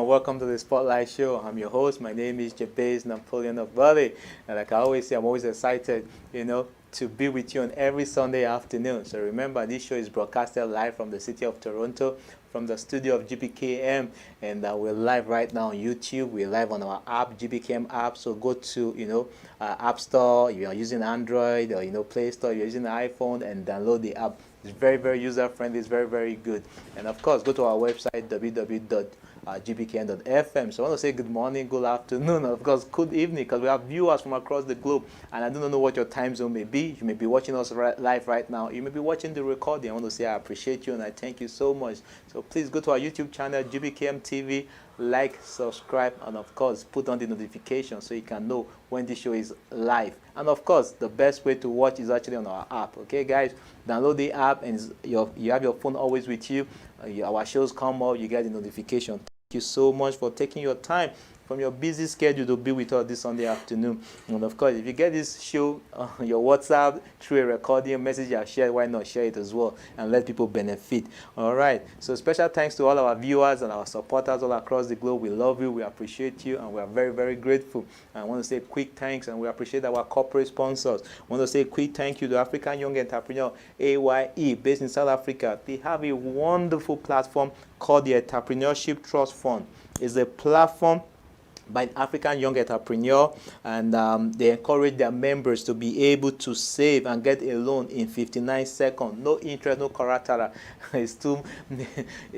everyone, welcome to the Spotlight Show. I'm your host. My name is Jabez Napoleon of Valley, and like I always say, I'm always excited, to be with you on every Sunday afternoon. So remember, this show is broadcasted live from the city of Toronto, from the studio of GBKM, and we're live right now on YouTube. We're live on our app, GBKM app. So go to App Store if you are using Android, or Play Store if you're using an iPhone, and download the app. It's very, very user friendly. It's very, very good. And of course, go to our website www.gbkn.fm. So I want to say good morning, good afternoon, and of course good evening, because we have viewers from across the globe, and I don't know what your time zone may be. You may be watching us live right now. You may be watching the recording. I want to say I appreciate you and I thank you so much. So please go to our YouTube channel, GBKM TV, like, subscribe, and of course put on the notification so you can know when the show is live. And of course, the best way to watch is actually on our app. Okay, guys, download the app, and you have your phone always with you. Our shows come up, you get the notification. Thank you so much for taking your time from your busy schedule to be with us this Sunday afternoon. And of course, if you get this show on your WhatsApp through a recording message you have shared, why not share it as well and let people benefit? All right. So special thanks to all our viewers and our supporters all across the globe. We love you, we appreciate you, and we are very, very grateful. And I want to say quick thanks, and we appreciate our corporate sponsors. I want to say quick thank you to African Young Entrepreneur, AYE, based in South Africa. They have a wonderful platform called the Entrepreneurship Trust Fund. It's a platform by African Young Entrepreneur, and they encourage their members to be able to save and get a loan in 59 seconds. No interest, no collateral. It's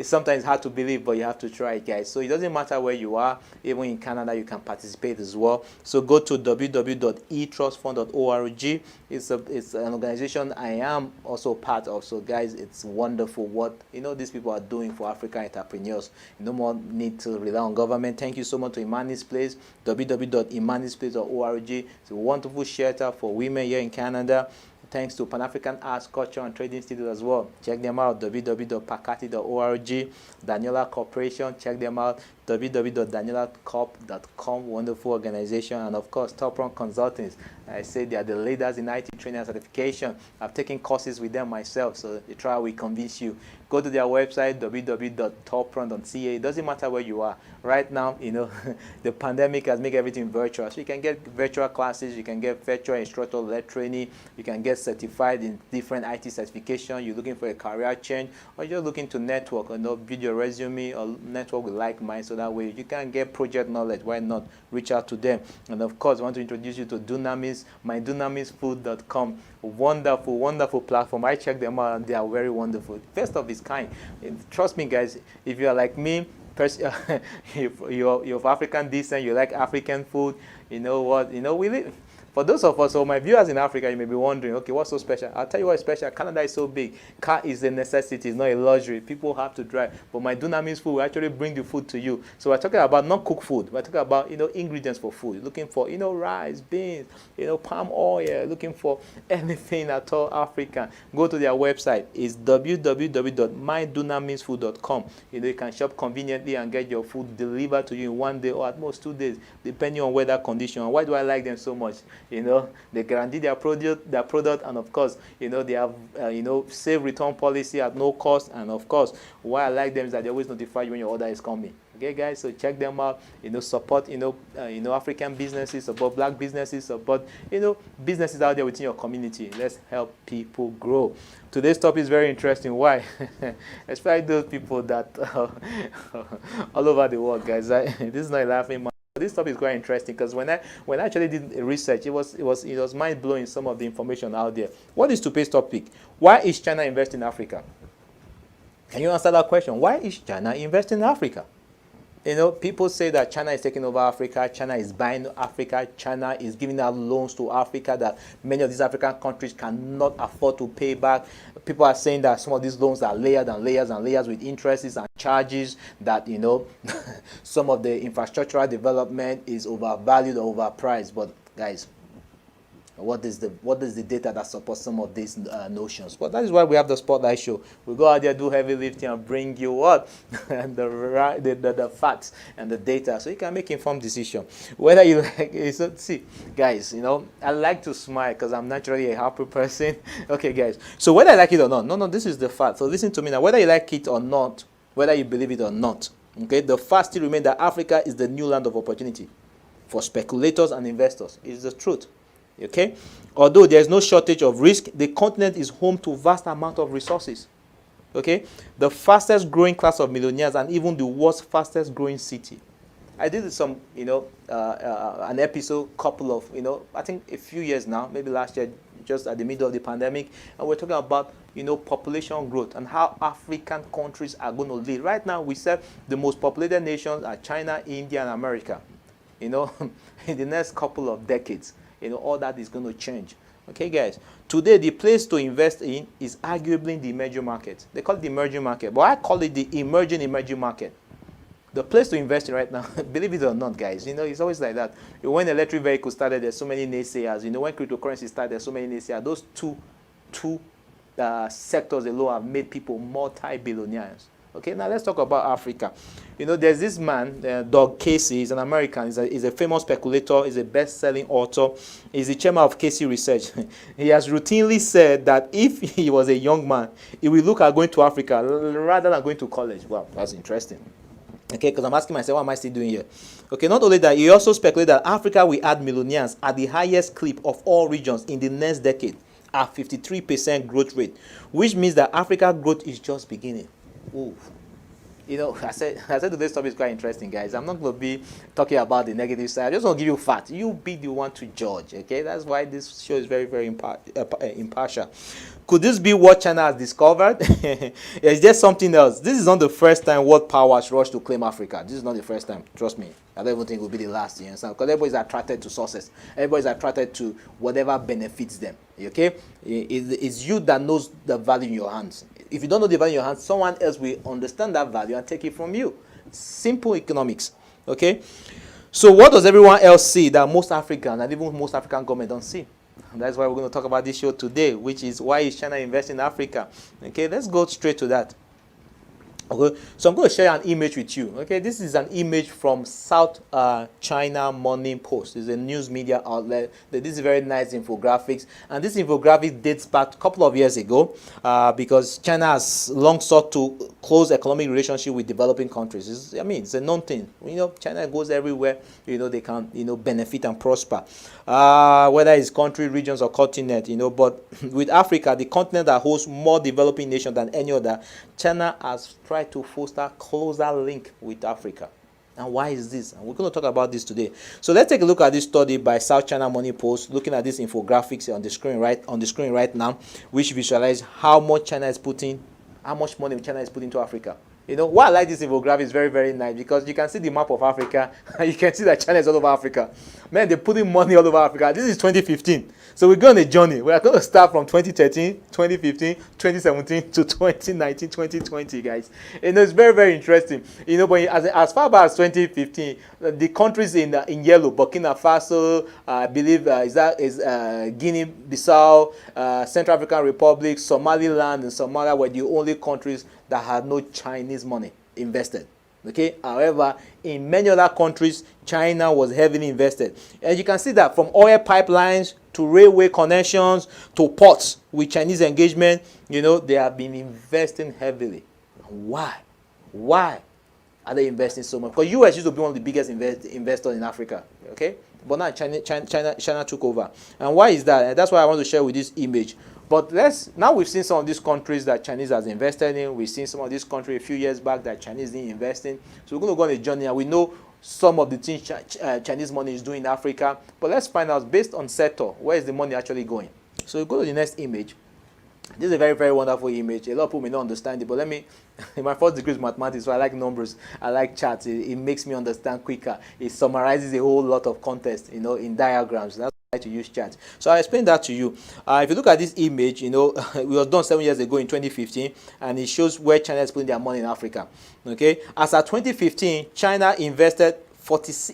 sometimes hard to believe, but you have to try it, guys. So it doesn't matter where you are. Even in Canada, you can participate as well. So go to www.etrustfund.org. It's an organization I am also part of. So guys, it's wonderful what these people are doing for African entrepreneurs. No more need to rely on government. Thank you so much to Imani's Place, www.imanisplace.org. It's a wonderful shelter for women here in Canada. Thanks to Pan-African Arts, Culture, and Trading Institute as well. Check them out, www.pakati.org. Daniela Corporation, check them out, www.danielacorp.com. Wonderful organization. And of course, Top Run Consultants. I say they are the leaders in IT training and certification. I've taken courses with them myself, so the trial will convince you. Go to their website, www.toprun.ca. It doesn't matter where you are. Right now, the pandemic has made everything virtual. So you can get virtual classes, you can get virtual instructor-led training, you can get certified in different IT certification. You're looking for a career change, or you're looking to network, build your resume or network with like minds, so that way you can get project knowledge. Why not reach out to them? And of course, I want to introduce you to Dunamis, mydunamisfood.com. Wonderful, wonderful platform. I check them out, and they are very wonderful. First of its kind. Trust me, guys, if you are like me, you're of African descent, you like African food, we live. For those of us, my viewers in Africa, you may be wondering, okay, what's so special? I'll tell you what's special. Canada is so big. Car is a necessity. It's not a luxury. People have to drive. But my Dunamis food will actually bring the food to you. So we're talking about not cooked food. We're talking about, ingredients for food. Looking for, rice, beans, palm oil. Looking for anything at all African. Go to their website. It's www.mydunamisfood.com. You can shop conveniently and get your food delivered to you in 1 day or at most 2 days, depending on weather condition. Why do I like them so much? They guarantee their product, and of course, they have, safe return policy at no cost. And of course, why I like them is that they always notify you when your order is coming. Okay, guys, so check them out. Support, African businesses, support black businesses, support, businesses out there within your community. Let's help people grow. Today's topic is very interesting. Why? Especially those people that all over the world, guys. This is not a laughing matter. This topic is quite interesting because when I actually did research, it was mind blowing, some of the information out there. What is today's topic? Why is China investing in Africa? Can you answer that question? Why is China investing in Africa? People say that China is taking over Africa, China is buying Africa, China is giving out loans to Africa that many of these African countries cannot afford to pay back. People are saying that some of these loans are layered and layers and layers with interests and charges, that, some of the infrastructural development is overvalued or overpriced. But guys, what is the data that supports some of these notions? Well, that is why we have the Spotlight Show. We go out there, do heavy lifting, and bring you what and the facts and the data, so you can make informed decision. Whether you like it, see, guys, I like to smile because I'm naturally a happy person. Okay, guys. So whether I like it or not, no, this is the fact. So listen to me now. Whether you like it or not, whether you believe it or not, Okay, the fact still remains that Africa is the new land of opportunity for speculators and investors. It's the truth. Okay, although there is no shortage of risk, the continent is home to vast amount of resources. Okay, the fastest growing class of millionaires and even the world's fastest growing city. I did some, an episode, couple of, I think a few years now, maybe last year, just at the middle of the pandemic, and we're talking about, population growth and how African countries are going to lead. Right now, we said the most populated nations are China, India, and America. In the next couple of decades, all that is going to change. Okay, guys. Today, the place to invest in is arguably the emerging market. They call it the emerging market, but I call it the emerging market. The place to invest in right now, believe it or not, guys, it's always like that. When electric vehicles started, there's so many naysayers. When cryptocurrency started, there's so many naysayers. Those two sectors alone have made people multi-billionaires. Okay, now let's talk about Africa. There's this man, Doug Casey. He's an American. He's a famous speculator. He's a best-selling author. He's the chairman of Casey Research. He has routinely said that if he was a young man, he would look at going to Africa rather than going to college. Wow, that's interesting. Okay, because I'm asking myself, what am I still doing here? Okay, not only that, he also speculated that Africa will add millionaires at the highest clip of all regions in the next decade at 53% growth rate, which means that Africa growth is just beginning. Ooh. I said today's topic is quite interesting, guys. I'm not going to be talking about the negative side. I just want to give you facts. You be the one to judge, okay? That's why this show is very, very impartial. Could this be what China has discovered? Is there something else? This is not the first time world powers rush to claim Africa. This is not the first time. Trust me. I don't even think it will be the last, you understand? Because everybody's attracted to sources. Everybody's attracted to whatever benefits them, okay? It's you that knows the value in your hands. If you don't know the value in your hands, someone else will understand that value and take it from you. Simple economics, okay? So what does everyone else see that most African and even most African government don't see? And that's why we're going to talk about this show today, which is why is China investing in Africa? Okay, let's go straight to that. Okay, so I'm going to share an image with you. Okay, this is an image from South China Morning Post. It's a news media outlet. This is very nice infographics, and this infographic dates back a couple of years ago because China has long sought to close economic relationship with developing countries. It's a known thing. China goes everywhere. They can benefit and prosper, whether it's country, regions, or continent. But with Africa, the continent that hosts more developing nations than any other, China has tried to foster closer link with Africa. And why is this? And we're going to talk about this today. So let's take a look at this study by South China Morning Post, looking at these infographics on the screen right now, which visualize how much money China is putting into Africa. Why I like this infographic is very, very nice because you can see the map of Africa and you can see that China is all over Africa. Man, they're putting money all over Africa. This is 2015. So we're going on a journey. We are going to start from 2013, 2015, 2017 to 2019, 2020, guys. It's very, very interesting. But as far back as 2015, the countries in yellow, Burkina Faso, I believe is Guinea-Bissau, Central African Republic, Somaliland, and Somalia were the only countries that had no Chinese money invested. Okay. However, in many other countries, China was heavily invested. And you can see that from oil pipelines to railway connections to ports with Chinese engagement, they have been investing heavily. Why? Why are they investing so much? Because US used to be one of the biggest investors in Africa. Okay. But now China took over. And why is that? And that's why I want to share with this image. But now we've seen some of these countries that Chinese has invested in. We've seen some of these countries a few years back that Chinese didn't invest in. So we're going to go on a journey, and we know some of the things Chinese money is doing in Africa. But let's find out, based on sector, where is the money actually going? So we go to the next image. This is a very, very wonderful image. A lot of people may not understand it, but my first degree is mathematics, so I like numbers. I like charts. It makes me understand quicker. It summarizes a whole lot of context, in diagrams. That's to use charts. So I explained that to you. If you look at this image, it was done 7 years ago in 2015, and it shows where China is putting their money in Africa. Okay, as at 2015, China invested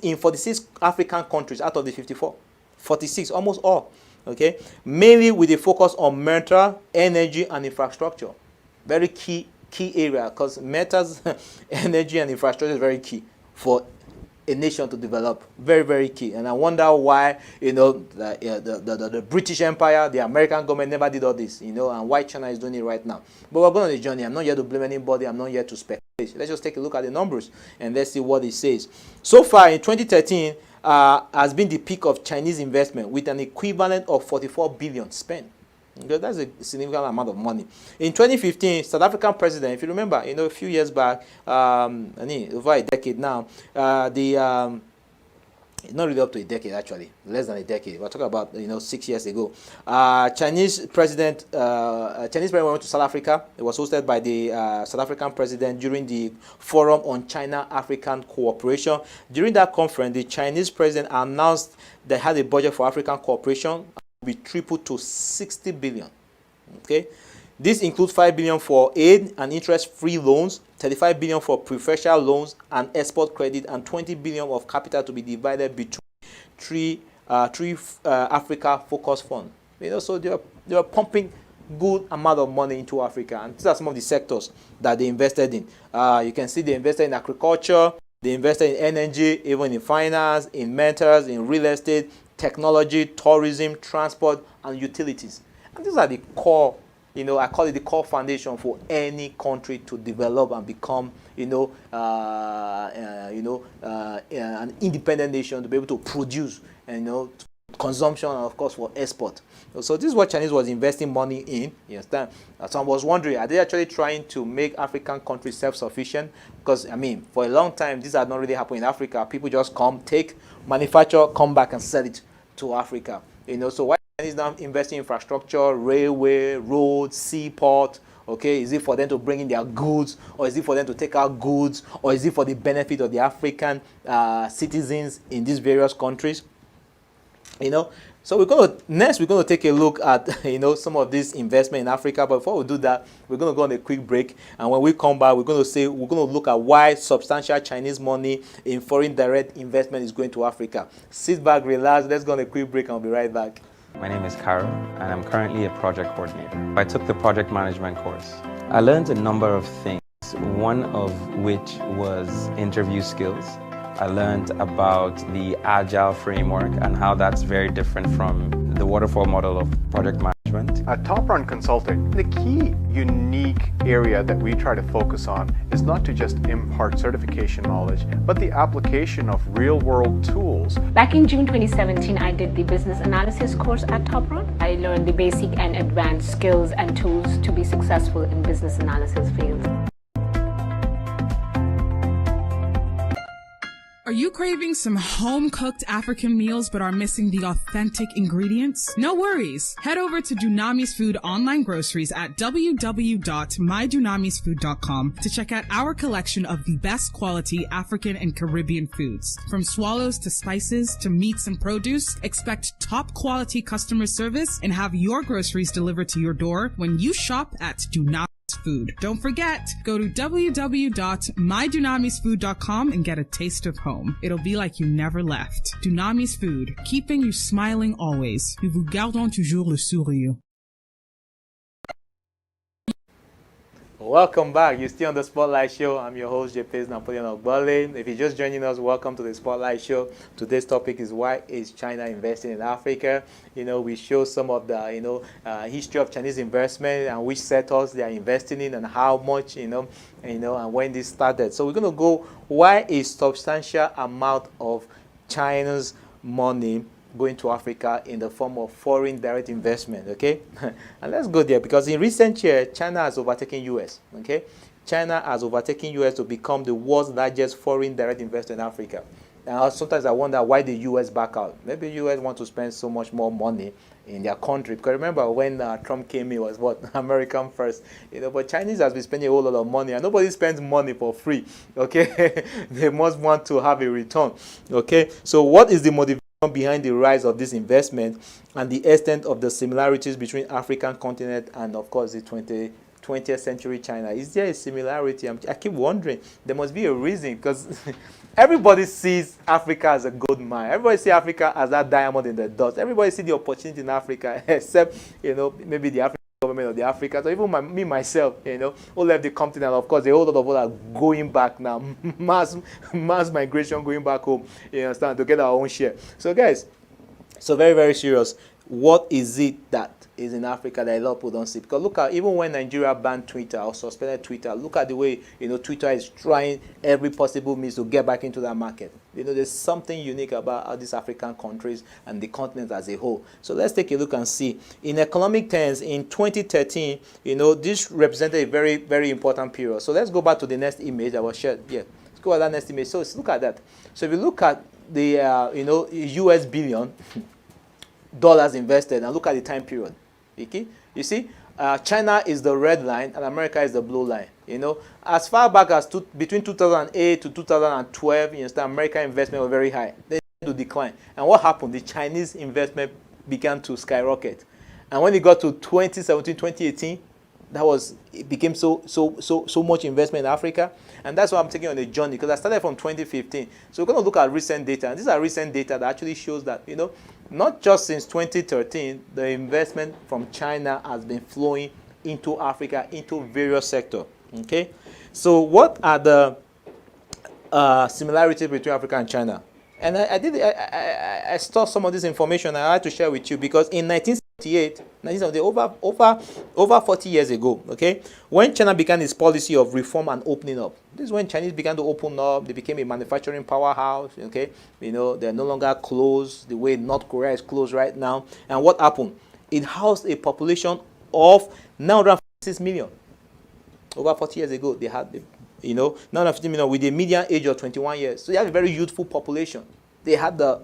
in 46 African countries out of the 54. 46, almost all. Okay, mainly with a focus on metal, energy, and infrastructure. Very key area, because metals, energy, and infrastructure is very key for a nation to develop. Very, very key. And I wonder why, the British Empire, the American government never did all this, and why China is doing it right now. But we're going on a journey. I'm not here to blame anybody. I'm not here to speculate. Let's just take a look at the numbers and let's see what it says. So far in 2013 has been the peak of Chinese investment with an equivalent of 44 billion spent. Okay, that's a significant amount of money. In 2015, South African president, if you remember, a few years back, over a decade now, not really up to a decade actually, less than a decade. We're talking about 6 years ago. Chinese president went to South Africa. It was hosted by the South African president during the Forum on China-African Cooperation. During that conference, the Chinese president announced they had a budget for African cooperation be tripled to 60 billion. Okay, this includes 5 billion for aid and interest-free loans, 35 billion for preferential loans and export credit, and 20 billion of capital to be divided between three Africa focus funds. So they are pumping good amount of money into Africa, and these are some of the sectors that they invested in. You can see they invested in agriculture, they invested in energy, even in finance, in metals, in real estate, technology, tourism, transport, and utilities. And these are the core, I call it the core foundation for any country to develop and become, an independent nation, to be able to produce, and consumption, and of course for export. So this is what Chinese was investing money in. You understand? So I was wondering, are they actually trying to make African countries self-sufficient? Because for a long time, this had not really happened in Africa. People just come, take, manufacture, come back and sell it to Africa. So why Chinese now investing in infrastructure, railway, roads, seaport? Okay, is it for them to bring in their goods, or is it for them to take out goods, or is it for the benefit of the African citizens in these various countries? So we're going to take a look at some of this investment in Africa. But before we do that, we're going to go on a quick break, and when we come back, we're going to look at why substantial Chinese money in foreign direct investment is going to Africa. Sit back, relax, let's go on a quick break, and I'll be right back. My name is Carol, and I'm currently a project coordinator. I took the project management course. I learned a number of things, one of which was interview skills. I learned about the Agile framework and how that's very different from the waterfall model of project management. At Top Run Consulting, the key unique area that we try to focus on is not to just impart certification knowledge, but the application of real-world tools. Back in June 2017, I did the business analysis course at Top Run. I learned the basic and advanced skills and tools to be successful in business analysis fields. Are you craving some home-cooked African meals but are missing the authentic ingredients? No worries. Head over to Dunami's Food online groceries at www.mydunamisfood.com to check out our collection of the best quality African and Caribbean foods. From swallows to spices to meats and produce, expect top quality customer service and have your groceries delivered to your door when you shop at Dunami's Food. Don't forget, go to www.mydunamisfood.com and get a taste of home. It'll be like you never left. Dunami's Food, keeping you smiling always. Nous vous gardons toujours le sourire. Welcome back. You're still on the Spotlight Show. I'm your host, JP's Napoleon Ogbole. If you're just joining us, welcome to the Spotlight Show. Today's topic is why is China investing in Africa? We show some of the history of Chinese investment and which sectors they are investing in and how much and when this started. So we're going to go why is substantial amount of China's money going to Africa in the form of foreign direct investment, okay? And let's go there because in recent years, China has overtaken US, okay? China has overtaken US to become the world's largest foreign direct investor in Africa. And sometimes I wonder why the US back out. Maybe US want to spend so much more money in their country. Because remember when Trump came in, it was what? American first. But Chinese has been spending a whole lot of money and nobody spends money for free, okay? They must want to have a return, okay? So what is the motivation behind the rise of this investment and the extent of the similarities between African continent and of course the 20th century China? Is there a similarity? I keep wondering. There must be a reason because everybody sees Africa as a gold mine. Everybody sees Africa as that diamond in the dust. Everybody sees the opportunity in Africa except maybe the African government or the Africans, or even me myself, who left the continent. And of course, a whole lot of us are going back now, mass migration going back home, you understand, to get our own share. So guys, so very, very serious. what is it that is in Africa that a lot of people don't see? Because look at, even when Nigeria banned Twitter or suspended Twitter, look at the way, Twitter is trying every possible means to get back into that market. There's something unique about these African countries and the continent as a whole. So let's take a look and see. In economic terms, in 2013, this represented a very, very important period. So let's go back to the next image that was shared. Yeah, let's go to that next image. So let's look at that. So if you look at the, US billion dollars invested, and look at the time period. Okay, you see, China is the red line and America is the blue line. As far back as between 2008 to 2012, American investment was very high. Then it to decline. And what happened? The Chinese investment began to skyrocket. And when it got to 2017, 2018, it became so much investment in Africa. And that's why I'm taking on a journey, because I started from 2015. So we're going to look at recent data. And these are recent data that actually shows that, not just since 2013, the investment from China has been flowing into Africa, into various sectors. Okay? So what are the similarities between Africa and China? And I stored some of this information I had to share with you, because in 1978, over 40 years ago, okay, when China began its policy of reform and opening up, this is when Chinese began to open up. They became a manufacturing powerhouse. Okay, they're no longer closed the way North Korea is closed right now. And what happened? It housed a population of 956 million. Over 40 years ago, they had 950 million with a median age of 21 years. So you have a very youthful population. They had the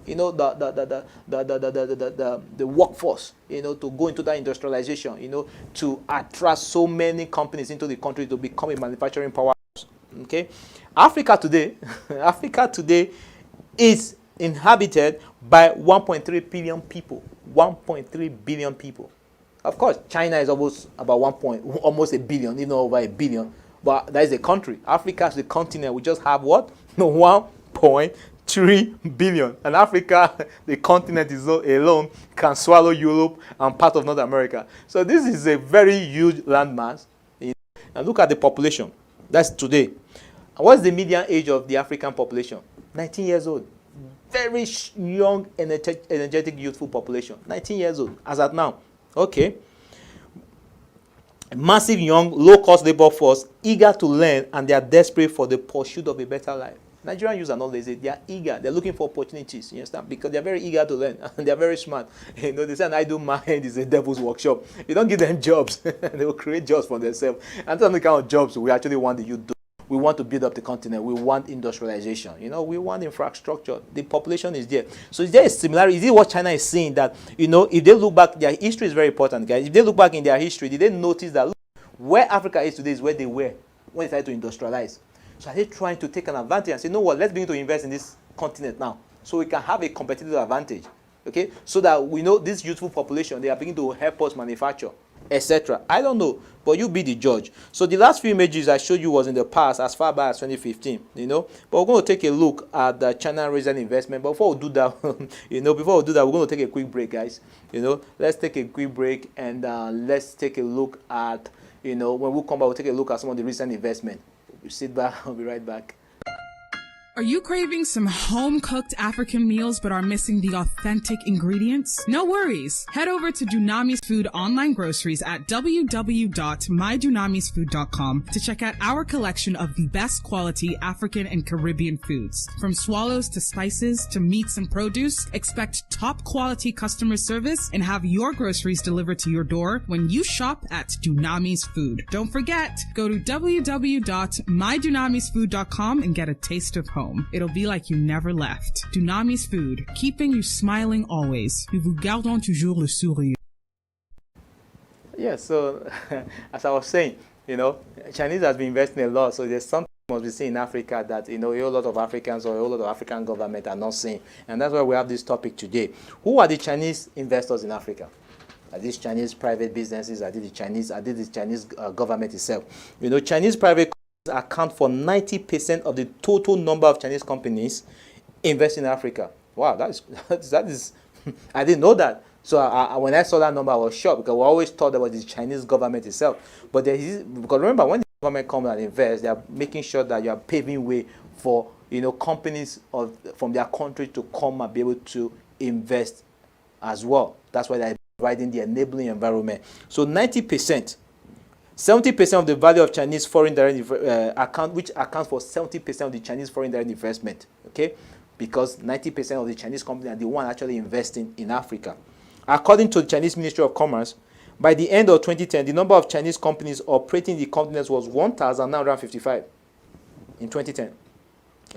workforce, to go into that industrialization, to attract so many companies into the country to become a manufacturing powerhouse. Okay, Africa today is inhabited by 1.3 billion people. 1.3 billion people. Of course, China is almost almost a billion, even over a billion. But that is a country. Africa is the continent. We just have what? 1.3 billion. And Africa, the continent is alone, can swallow Europe and part of North America. So this is a very huge landmass. And look at the population. That's today. What's the median age of the African population? 19 years old. Very young, energetic, youthful population. 19 years old, as at now. Okay. Massive, young, low-cost labor force, eager to learn, and they are desperate for the pursuit of a better life. Nigerian youths are not lazy. They are eager. They're looking for opportunities. You understand? Because they're very eager to learn. And they're very smart. They say an idle mind is a devil's workshop. You don't give them jobs. They will create jobs for themselves. And that's the kind of jobs we actually want the youth to do. We want to build up the continent. We want industrialization. We want infrastructure. The population is there. So is there a similarity? Is it what China is seeing that, if they look back, their history is very important, guys. If they look back in their history, did they notice that, look, where Africa is today is where they were when they started to industrialize? So are they trying to take an advantage and say, no, let's begin to invest in this continent now so we can have a competitive advantage, okay? So that we know this youthful population, they are beginning to help us manufacture, etc. I don't know, but you be the judge. So the last few images I showed you was in the past, as far back as 2015, But we're going to take a look at the China recent investment. But before we do that, we're going to take a quick break, guys. Let's take a quick break and let's take a look at, when we come back, we'll take a look at some of the recent investment. Sit back, I'll be right back. Are you craving some home-cooked African meals but are missing the authentic ingredients? No worries. Head over to Dunami's Food online groceries at www.mydunamisfood.com to check out our collection of the best quality African and Caribbean foods. From swallows to spices to meats and produce, expect top quality customer service and have your groceries delivered to your door when you shop at Dunami's Food. Don't forget, go to www.mydunamisfood.com and get a taste of home. It'll be like you never left. Dunami's Food, keeping you smiling always. Nous vous gardons toujours le sourire. Yeah, so as I was saying, Chinese has been investing a lot, so there's something we must be seeing in Africa that, a whole lot of Africans or a whole lot of African government are not seeing. And that's why we have this topic today. Who are the Chinese investors in Africa? Are these Chinese private businesses? Are these the Chinese government itself? Chinese private account for 90% of the total number of Chinese companies invest in Africa. Wow, that is I didn't know that. So when I saw that number, I was shocked, because we always thought that was the Chinese government itself. But because remember, when the government comes and invests, they are making sure that you are paving way for companies from their country to come and be able to invest as well. That's why they're providing the enabling environment. So 90%, 70% of the value of Chinese foreign direct account, which accounts for 70% of the Chinese foreign direct investment, okay? Because 90% of the Chinese companies are the one actually investing in Africa. According to the Chinese Ministry of Commerce, by the end of 2010, the number of Chinese companies operating in the continent was 1,955 in 2010,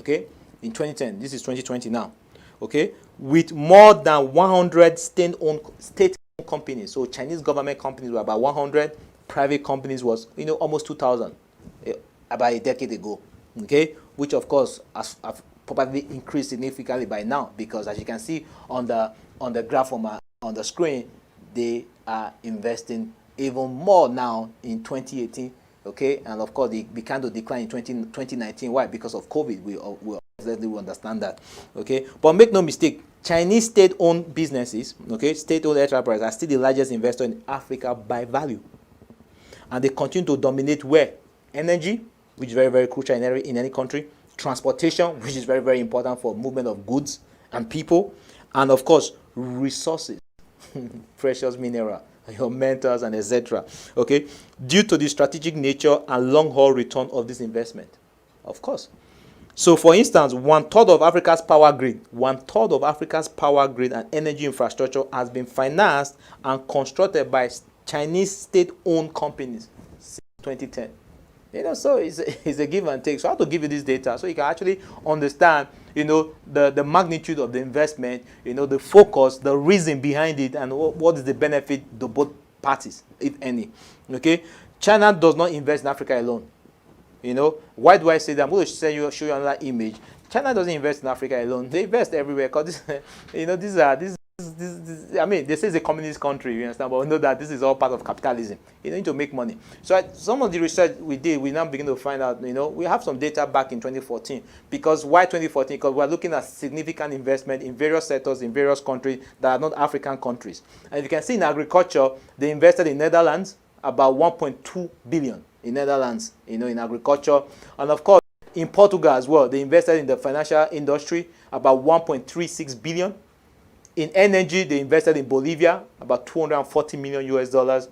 okay? In 2010, this is 2020 now, okay? With more than 100 state-owned companies. So Chinese government companies were about 100, private companies was, almost 2,000 about a decade ago, okay? Which of course has probably increased significantly by now, because as you can see on the graph on the screen, they are investing even more now in 2018, okay? And of course, they began to decline in 2019. Why? Because of COVID. We understand that, okay? But make no mistake, Chinese state-owned businesses, okay, state-owned enterprises are still the largest investor in Africa by value. And they continue to dominate where? Energy, which is very, very crucial in any country. Transportation, which is very, very important for movement of goods and people. And of course, resources, precious mineral, your metals and etc. Okay, due to the strategic nature and long-haul return of this investment, of course. So, for instance, 1/3 of Africa's power grid, 1/3 of Africa's power grid and energy infrastructure has been financed and constructed by Chinese state-owned companies since 2010. So it's a give and take. So I have to give you this data so you can actually understand, the magnitude of the investment, the focus, the reason behind it, and what is the benefit to both parties, if any. Okay, China does not invest in Africa alone. Why do I say that? I'm going to show you another image. China doesn't invest in Africa alone. They invest everywhere, because they say it's a communist country, you understand, but we know that this is all part of capitalism. You need to make money. So some of the research we did, we now begin to find out, we have some data back in 2014. Because why 2014? Because we're looking at significant investment in various sectors in various countries that are not African countries. And if you can see in agriculture, they invested in Netherlands about 1.2 billion in Netherlands, in agriculture. And of course, in Portugal as well, they invested in the financial industry about 1.36 billion. In energy, they invested in Bolivia about $240 million US.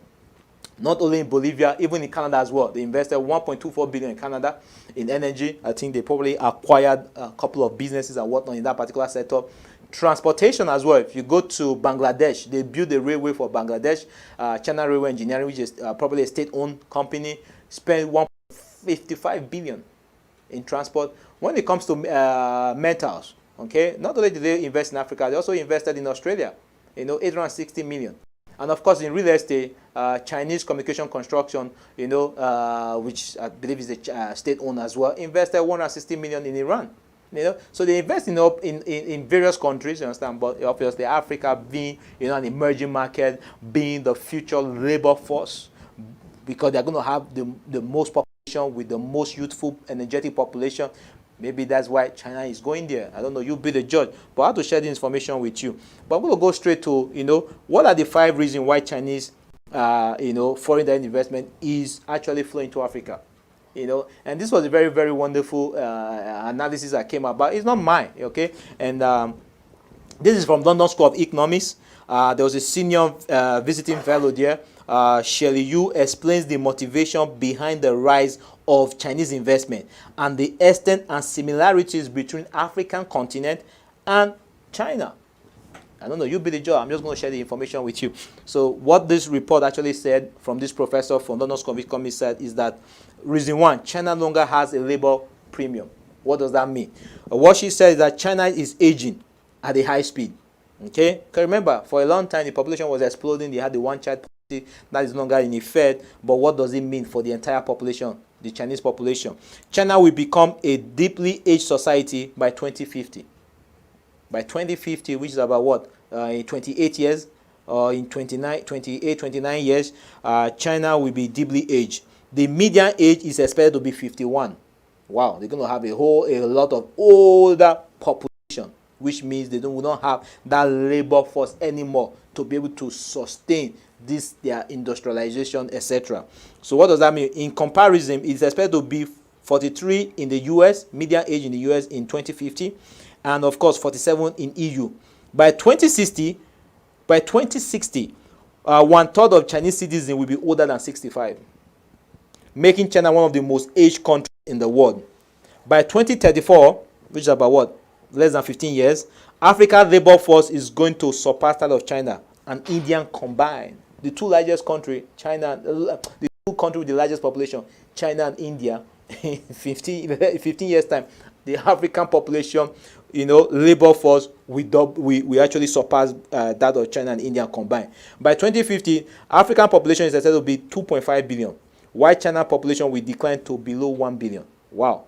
Not only in Bolivia, even in Canada as well. They invested 1.24 billion in Canada in energy. I think they probably acquired a couple of businesses and whatnot in that particular sector. Transportation as well. If you go to Bangladesh, they built a railway for Bangladesh. China Railway Engineering, which is probably a state-owned company, spent 1.55 billion in transport. When it comes to metals, okay, not only did they invest in Africa, they also invested in Australia, 860 million. And of course, in real estate, Chinese Communication Construction, which I believe is a state-owned as well, invested 160 million in Iran. So they invest in various countries, you understand, but obviously Africa being, an emerging market, being the future labor force, because they're going to have the most population with the most youthful, energetic population. Maybe that's why China is going there. I don't know. You be the judge. But I have to share this information with you. But I'm going to go straight to, what are the 5 reasons why Chinese, foreign direct investment is actually flowing to Africa. And this was a very, very wonderful analysis that came about. It's not mine, okay? And this is from London School of Economics. There was a senior visiting fellow there. Shirley Yu explains the motivation behind the rise of Chinese investment and the extent and similarities between African continent and China. I don't know, you be the judge. I'm just going to share the information with you. So what this report actually said from this professor from London School of Economics said is that reason 1, China no longer has a labor premium. What does that mean? What she said is that China is aging at a high speed. Okay? Because remember, for a long time, the population was exploding. They had the one-child policy that is no longer in effect. But what does it mean for the entire population, the Chinese population? China will become a deeply aged society by 2050. By 2050, which is about what? In 28 years, or in 29 years, China will be deeply aged. The median age is expected to be 51. Wow, they're going to have a lot of older population, which means they will not have that labor force anymore to be able to sustain this, their industrialization, etc. So what does that mean? In comparison, it's expected to be 43 in the US, median age in the US in 2050, and of course 47 in EU. By 2060, 1/3 of Chinese citizens will be older than 65, making China one of the most aged countries in the world. By 2034, which is about what? Less than 15 years, Africa's labor force is going to surpass that of China and India combined. The two largest countries, the two countries with the largest population, China and India, in 15 years' time, the African population, labor force, we actually surpass that of China and India combined. By 2050, African population is expected to be 2.5 billion, while China population will decline to below 1 billion. Wow.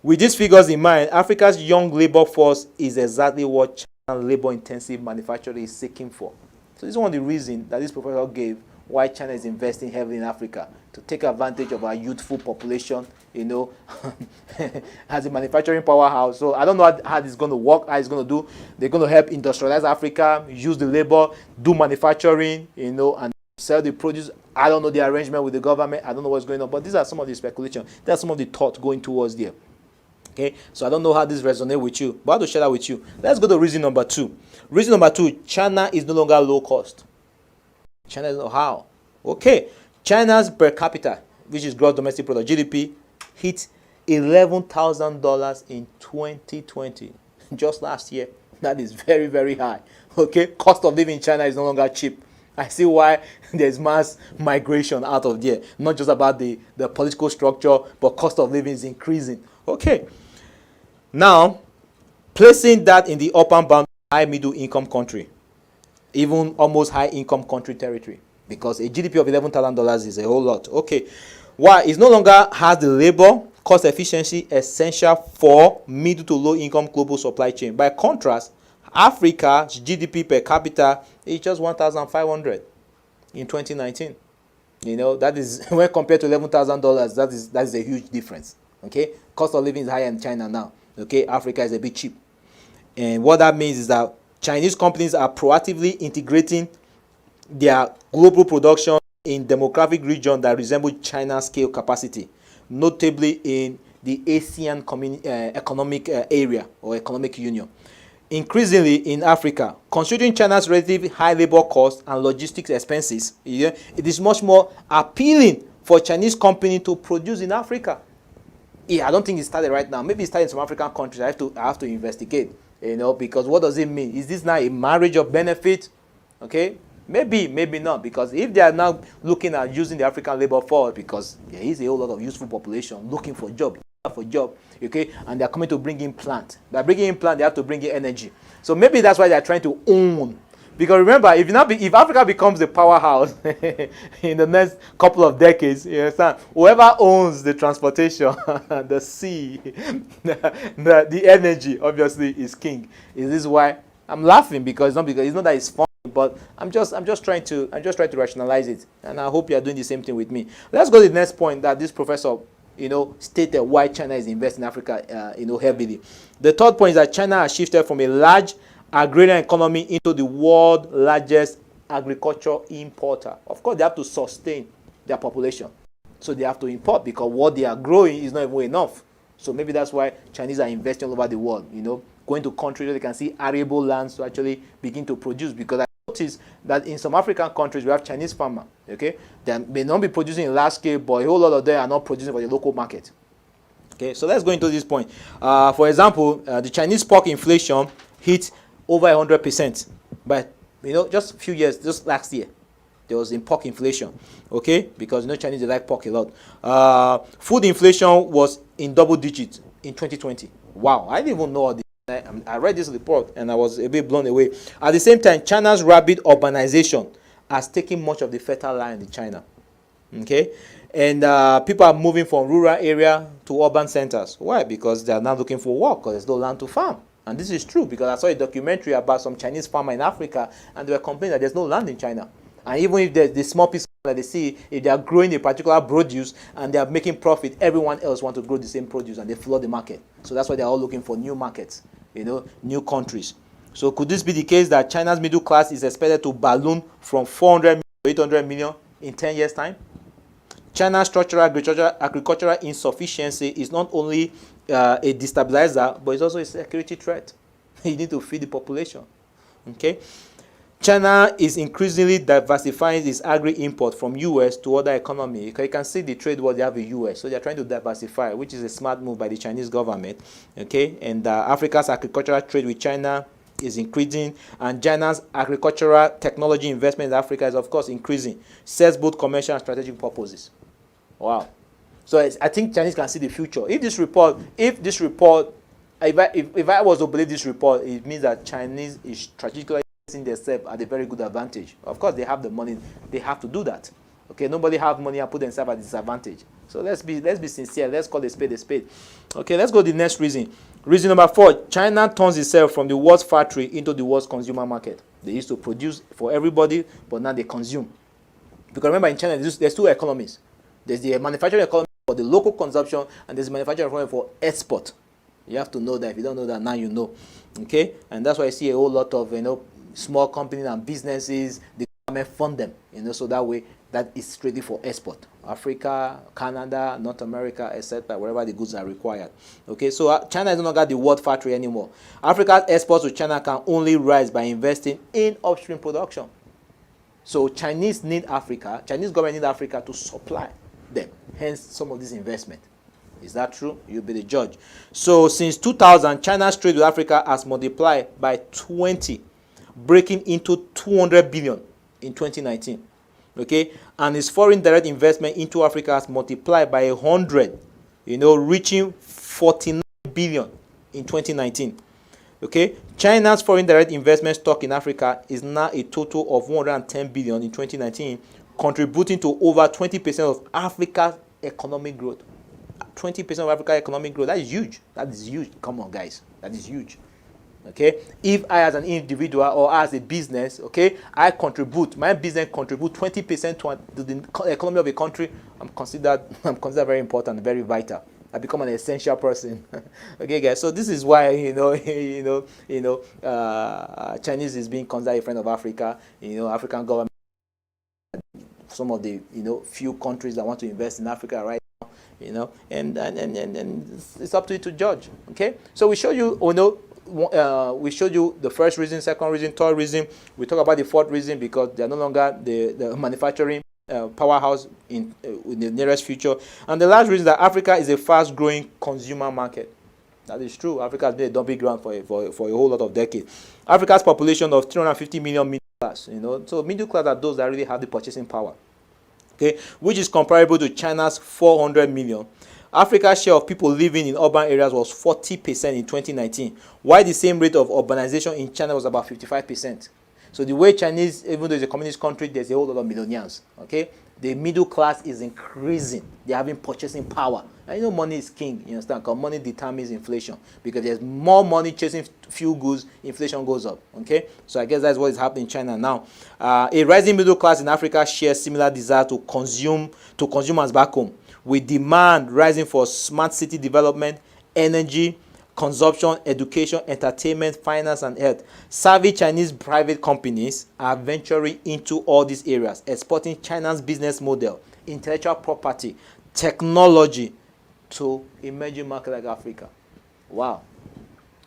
With these figures in mind, Africa's young labor force is exactly what China's labor-intensive manufacturing is seeking for. So this is one of the reasons that this professor gave why China is investing heavily in Africa, to take advantage of our youthful population, as a manufacturing powerhouse. So I don't know how this is going to work, how it's going to do. They're going to help industrialize Africa, use the labor, do manufacturing, and sell the produce. I don't know the arrangement with the government. I don't know what's going on, but these are some of the speculation. That's some of the thought going towards there. Okay, so I don't know how this resonates with you, but I have to share that with you. Let's go to reason number 2. Reason number 2, China is no longer low cost. China is not how. Okay, China's per capita, which is gross domestic product, GDP, hit $11,000 in 2020, just last year. That is very, very high. Okay, cost of living in China is no longer cheap. I see why there's mass migration out of there. Not just about the political structure, but cost of living is increasing. Okay. Now, placing that in the upper bound high middle income country, even almost high income country territory, because a GDP of $11,000 is a whole lot. Okay. Why? It no longer has the labor cost efficiency essential for middle to low income global supply chain. By contrast, Africa's GDP per capita is just 1,500 in 2019. That is, when compared to $11,000, that is a huge difference. Okay, cost of living is higher in China now. Okay, Africa is a bit cheap, and what that means is that Chinese companies are proactively integrating their global production in demographic regions that resemble China's scale capacity, notably in the ASEAN economic area or economic union. Increasingly in Africa, considering China's relatively high labor costs and logistics expenses, it is much more appealing for Chinese companies to produce in Africa. I don't think it started right now. Maybe it started in some African countries. I have to investigate, because what does it mean? Is this now a marriage of benefit? Okay, maybe not, because if they are now looking at using the African labor force, because there is a whole lot of useful population looking for job, okay, and they are coming to bring in plant. By bringing in plant, they have to bring in energy. So maybe that's why they are trying to own. Because remember, if Africa becomes the powerhouse in the next couple of decades, you understand, whoever owns the transportation, the sea, the energy, obviously, is king. Is this why I'm laughing? Because it's not that it's funny, but I'm just trying to rationalize it, and I hope you are doing the same thing with me. Let's go to the next point that this professor, stated why China is investing in Africa, heavily. The third point is that China has shifted from a large agrarian economy into the world's largest agriculture importer. Of course, they have to sustain their population, so they have to import, because what they are growing is not even enough. So maybe that's why Chinese are investing all over the world, going to countries where they can see arable lands to actually begin to produce. Because I noticed that in some African countries we have Chinese farmers, okay, they may not be producing in large scale, but a whole lot of them are not producing for the local market. Okay, so let's go into this point. For example, the Chinese pork inflation hit over 100%, but just a few years, just last year, there was in pork inflation. Okay, because Chinese, they like pork a lot. Food inflation was in double digits in 2020. Wow, I didn't even know all this. I read this report and I was a bit blown away. At the same time, China's rapid urbanization has taken much of the fertile land in China. Okay, and people are moving from rural area to urban centers. Why? Because they are now looking for work, because there's no land to farm. And this is true, because I saw a documentary about some Chinese farmer in Africa, and they were complaining that there's no land in China. And even if there's the small piece that they see, if they are growing a particular produce and they are making profit, everyone else wants to grow the same produce, and they flood the market. So that's why they're all looking for new markets, new countries. So could this be the case that China's middle class is expected to balloon from 400 million to 800 million in 10 years' time? China's structural agricultural insufficiency is not only a destabilizer, but it's also a security threat. You need to feed the population. Okay. China is increasingly diversifying its agri-import from US to other economies. You can see the trade war they have with US, so they're trying to diversify, which is a smart move by the Chinese government. Okay, and Africa's agricultural trade with China is increasing, and China's agricultural technology investment in Africa is of course increasing. Serves both commercial and strategic purposes. Wow. So I think Chinese can see the future. If this report, if I was to believe this report, it means that Chinese is strategically placing themselves at a very good advantage. Of course, they have the money; they have to do that. Okay, nobody have money and put themselves at disadvantage. So let's be sincere. Let's call a spade a spade. Okay, let's go to the next reason. Reason number 4: China turns itself from the world's factory into the world's consumer market. They used to produce for everybody, but now they consume. Because remember, in China, there's two economies. There's the manufacturing economy for the local consumption, and there's the manufacturing economy for export. You have to know that. If you don't know that, now you know. Okay, and that's why I see a whole lot of small companies and businesses. The government fund them, so that way that is ready for export. Africa, Canada, North America, etc., wherever the goods are required. Okay, so China is no longer the world factory anymore. Africa's exports to China can only rise by investing in upstream production. So Chinese government need Africa to supply them, hence some of this investment. Is that true? You'll be the judge. So since 2000, China's trade with Africa has multiplied by 20, breaking into 200 billion in 2019. Okay, and its foreign direct investment into Africa has multiplied by 100, reaching 49 billion in 2019. Okay, China's foreign direct investment stock in Africa is now a total of 110 billion in 2019, contributing to over 20% of Africa's economic growth. 20% of Africa's economic growth. That is huge. That is huge. Come on, guys. That is huge. Okay, if I as an individual or as a business, okay, my business contribute 20% to the economy of a country, I'm considered very important, very vital. I become an essential person. Okay, guys. So this is why Chinese is being considered a friend of Africa. African government, some of the few countries that want to invest in Africa right now. And it's up to you to judge. Okay, so we show you, we showed you the first reason, second reason, third reason. We talk about the fourth reason because they are no longer the manufacturing powerhouse in the nearest future. And the last reason is that Africa is a fast-growing consumer market. That is true. Africa has been a dumping ground for a whole lot of decades. Africa's population of 350 million middle class. So middle class are those that really have the purchasing power. Okay, which is comparable to China's 400 million. Africa's share of people living in urban areas was 40% in 2019, while the same rate of urbanization in China was about 55%. So the way Chinese, even though it's a communist country, there's a whole lot of millionaires. Okay, the middle class is increasing. They're having purchasing power. And money is king. You understand? Because money determines inflation. Because there's more money chasing few goods, inflation goes up. Okay, so I guess that's what is happening in China now. A rising middle class in Africa shares similar desire to consumers back home, with demand rising for smart city development, energy, consumption, education, entertainment, finance, and health. Savvy Chinese private companies are venturing into all these areas, exporting China's business model, intellectual property, technology to emerging markets like Africa. Wow.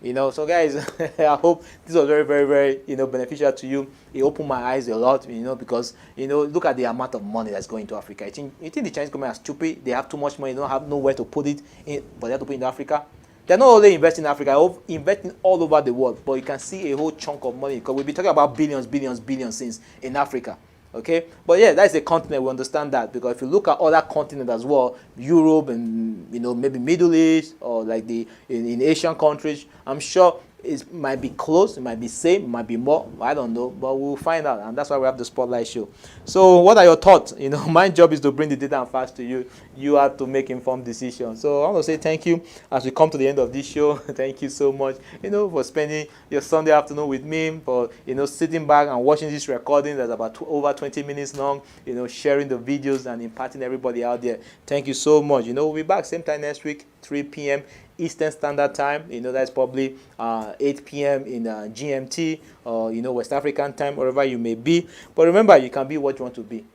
So guys, I hope this was very, very, very, beneficial to you. It opened my eyes a lot, because, look at the amount of money that's going to Africa. You think the Chinese government are stupid? They have too much money, they don't have nowhere to put it in, but they have to put it in Africa. They're not only investing in Africa, they're investing all over the world, but you can see a whole chunk of money, because we'll be talking about billions since in Africa. Okay, but yeah, that's a continent. We understand that, because if you look at other continents as well, Europe and maybe Middle East, or like in Asian countries, I'm sure it might be close, it might be same, it might be more. I don't know, but we'll find out, and that's why we have the spotlight show. So, what are your thoughts? My job is to bring the data and facts to you. You have to make informed decisions. So, I want to say thank you as we come to the end of this show. Thank you so much, for spending your Sunday afternoon with me, for sitting back and watching this recording that's about over 20 minutes long. Sharing the videos and imparting everybody out there. Thank you so much. We'll be back same time next week, 3 p.m. Eastern Standard Time. That's probably 8 p.m. in GMT or West African time, wherever you may be. But remember, you can be what you want to be.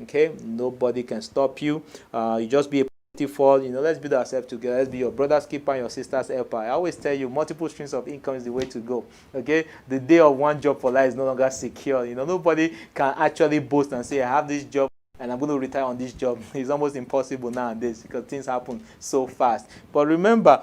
Okay, nobody can stop you. You just be a fall, let's build ourselves together. Let's be your brother's keeper and your sister's helper. I always tell you, multiple streams of income is the way to go. Okay, the day of one job for life is no longer secure. Nobody can actually boast and say, I have this job and I'm going to retire on this job. It's almost impossible nowadays because things happen so fast. But remember,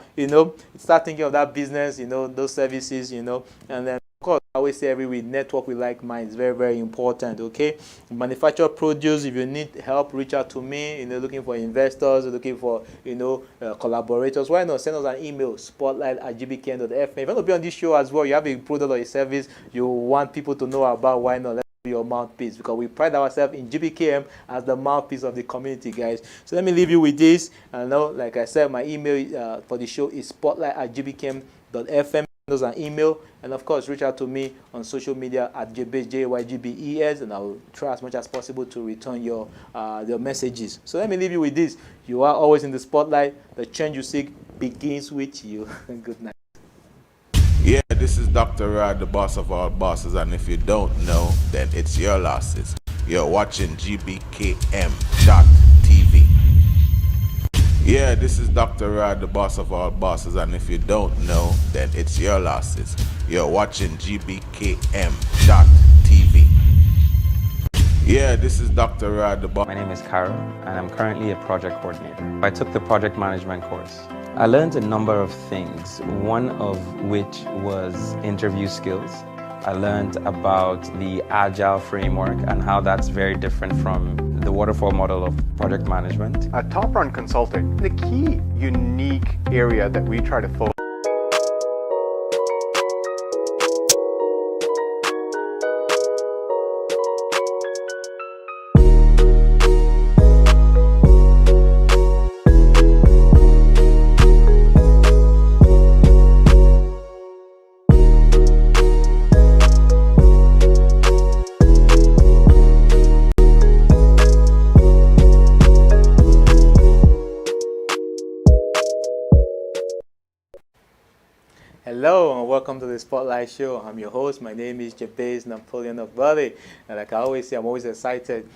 start thinking of that business, those services, and then of course, I always say every week, network with like minds is very, very important. Okay, manufacture produce. If you need help, reach out to me. Looking for investors, looking for collaborators. Why not send us an email, spotlight@gbkm.fm. If you want to be on this show as well, you have a product or a service you want people to know about. Why not? Let's be your mouthpiece, because we pride ourselves in GBKM as the mouthpiece of the community, guys. So let me leave you with this. I know, like I said, my email for the show is spotlight@gbkm.fm. Those an email, and of course reach out to me on social media at JBES, and I will try as much as possible to return your messages. So let me leave you with this. You are always in the spotlight. The change you seek begins with you. Good night. Yeah, this is Dr. Rod, the boss of all bosses, and if you don't know, then it's your losses. You're watching GBKM.TV. Yeah, this is Dr. Rod, the boss of all bosses, and if you don't know, then it's your losses. You're watching GBKM.TV. Yeah, this is Dr. Rod, the boss. My name is Carol, and I'm currently a project coordinator. I took the project management course. I learned a number of things, one of which was interview skills. I learned about the Agile framework and how that's very different from the waterfall model of project management. At Top Run Consulting, the key unique area that we try to focus Hello and welcome to the Spotlight Show. I'm your host. My name is Jabez Napoleon of Bali, and like I always say, I'm always excited,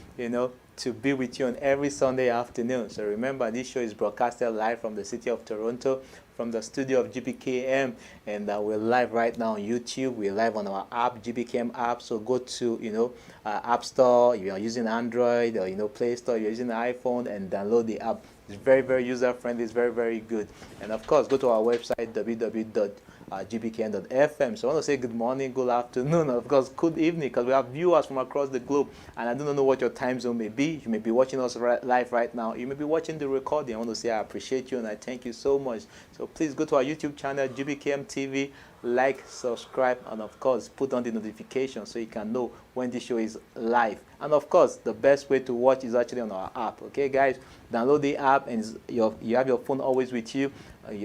to be with you on every Sunday afternoon. So remember, this show is broadcasted live from the city of Toronto, from the studio of GBKM, and we're live right now on YouTube. We're live on our app, GBKM app. So go to App Store if you're using Android, or Play Store if you're using an iPhone, and download the app. It's very, very user friendly. It's very, very good. And of course, go to our website, www.gbkm.fm. So I want to say good morning, good afternoon, and of course good evening, because we have viewers from across the globe, and I don't know what your time zone may be. You may be watching us live right now. You may be watching the recording. I want to say I appreciate you and I thank you so much. So please go to our YouTube channel, GBKM TV, like, subscribe, and of course put on the notification so you can know when the show is live. And of course, the best way to watch is actually on our app. Okay, guys, download the app, and you have your phone always with you.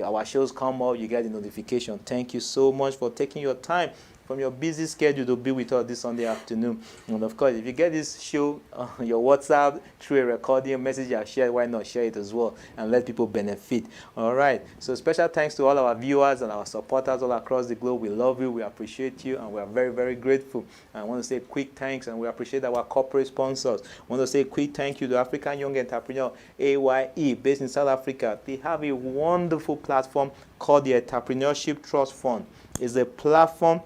Our shows come up, you get the notification. Thank you so much for taking your time from your busy schedule to be with us this Sunday afternoon. And of course, if you get this show on your WhatsApp through a recording message you share, why not share it as well and let people benefit? All right. So special thanks to all our viewers and our supporters all across the globe. We love you, we appreciate you, and we are very, very grateful. And I want to say quick thanks, and we appreciate our corporate sponsors. I want to say quick thank you to African Young Entrepreneur, AYE, based in South Africa. They have a wonderful platform called the Entrepreneurship Trust Fund. It's a platform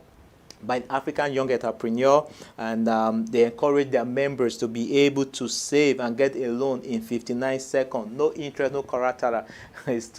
by an African young entrepreneur, and they encourage their members to be able to save and get a loan in 59 seconds. No interest, no collateral. It's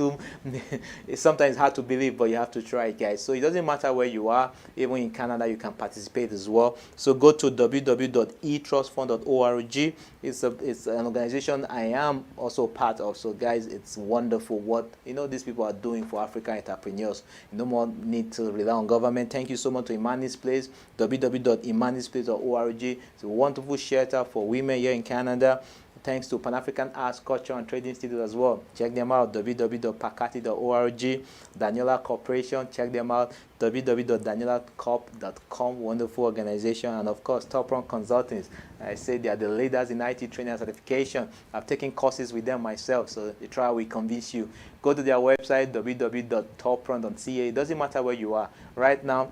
sometimes hard to believe, but you have to try it, guys. So it doesn't matter where you are. Even in Canada, you can participate as well. So go to www.etrustfund.org. It's an organization I am also part of. So guys, it's wonderful what these people are doing for African entrepreneurs. No more need to rely on government. Thank you so much to Imani's Place, www.imanisplace.org. It's a wonderful shelter for women here in Canada. Thanks to Pan-African Arts, Culture, and Trade Institute as well. Check them out, www.pakati.org. Daniela Corporation, check them out, www.danielacorp.com, wonderful organization, and of course, Top Run Consultants. I say they are the leaders in IT training and certification. I've taken courses with them myself, so the trial will convince you. Go to their website, www.toprun.ca. It doesn't matter where you are. Right now,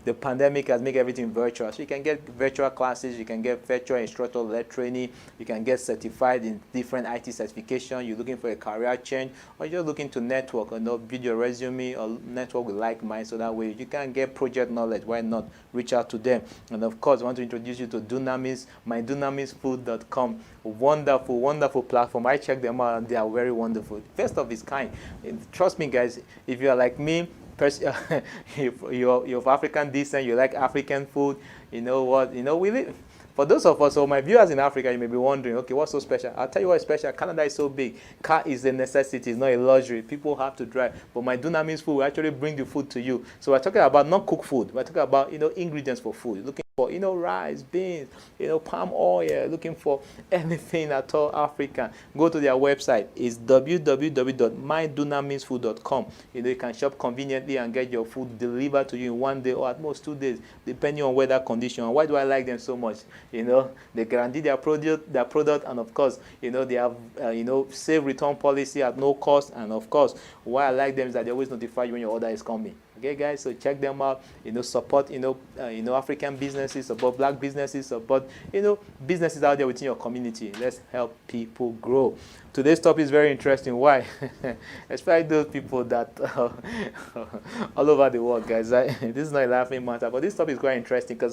the pandemic has made everything virtual. So you can get virtual classes, you can get virtual instructor-led training, you can get certified in different IT certification. You're looking for a career change, or you're just looking to network, build your resume or network with like minds, so that way you can get project knowledge. Why not reach out to them? And of course, I want to introduce you to Dunamis, mydunamisfood.com. Wonderful, wonderful platform. I check them out and they are very wonderful. First of its kind. Trust me, guys, if you are like me, if you're of African descent, you like African food, you know what, we live. For those of us, so my viewers in Africa, you may be wondering, okay, what's so special? I'll tell you what's special. Canada is so big. Car is a necessity. It's not a luxury. People have to drive. But my Dunamis food will actually bring the food to you. So we're talking about not cooked food. We're talking about, ingredients for food. Looking for, rice, beans, palm oil. Looking for anything at all African. Go to their website. It's www.mydunamisfood.com. You can shop conveniently and get your food delivered to you in 1 day or at most 2 days, depending on weather condition. Why do I like them so much? They guarantee their product, and of course, they have safe return policy at no cost. And of course, why I like them is that they always notify you when your order is coming. Okay, guys, so check them out. Support African businesses, support black businesses, support businesses out there within your community. Let's help people grow. Today's topic is very interesting. Why? Especially those people that all over the world, guys. This is not a laughing matter, but this topic is quite interesting because